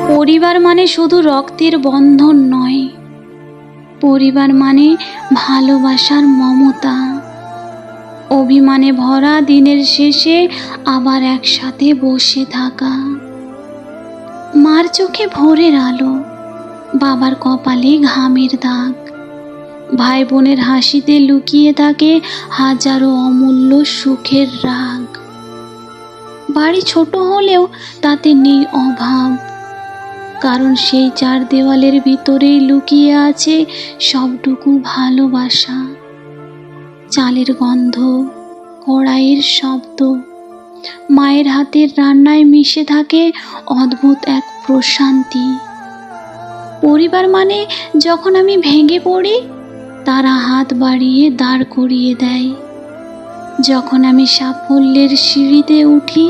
পরিবার মানে শুধু রক্তের বন্ধন নয়, পরিবার মানে ভালোবাসার মমতা। অভিমানে ভরা দিনের শেষে আবার একসাথে বসে থাকা। মার চোখে ভোরের আলো, বাবার কপালে ঘামের দাগ, ভাই বোনের হাসিতে লুকিয়ে থাকে হাজারো অমূল্য সুখের রাগ। বাড়ি ছোট হলেও তাতে নেই অভাব, কারণ সেই চার দেওয়ালের ভিতরেই লুকিয়ে আছে সবটুকু ভালোবাসা। চালের গন্ধ, কড়াইয়ের শব্দ, মায়ের হাতের রান্নায় মিশে থাকে অদ্ভুত এক প্রশান্তি। পরিবার মানে যখন আমি ভেঙে পড়ি, তারা হাত বাড়িয়ে দাঁড় করিয়ে দেয়। যখন আমি সাফল্যের সিঁড়িতে উঠি,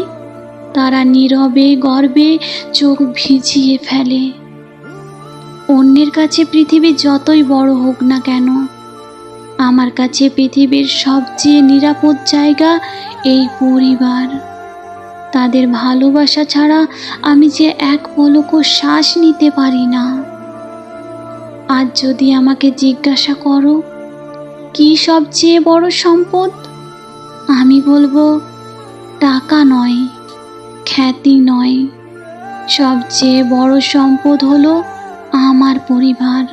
তারা নীরবে গর্বে চোখ ভিজিয়ে ফেলে। অন্যের কাছে পৃথিবী যতই বড় হোক না কেন, আমার কাছে পৃথিবীর সবচেয়ে নিরাপদ জায়গা এই পরিবার। তাদের ভালোবাসা ছাড়া আমি যে এক পলকও শ্বাস নিতে পারি না। আজ যদি আমাকে জিজ্ঞাসা করো কি সবচেয়ে বড় সম্পদ, আমি বলবো টাকা নয়, খ্যাতি নয়, সবচেয়ে বড় সম্পদ হলো আমার পরিবার।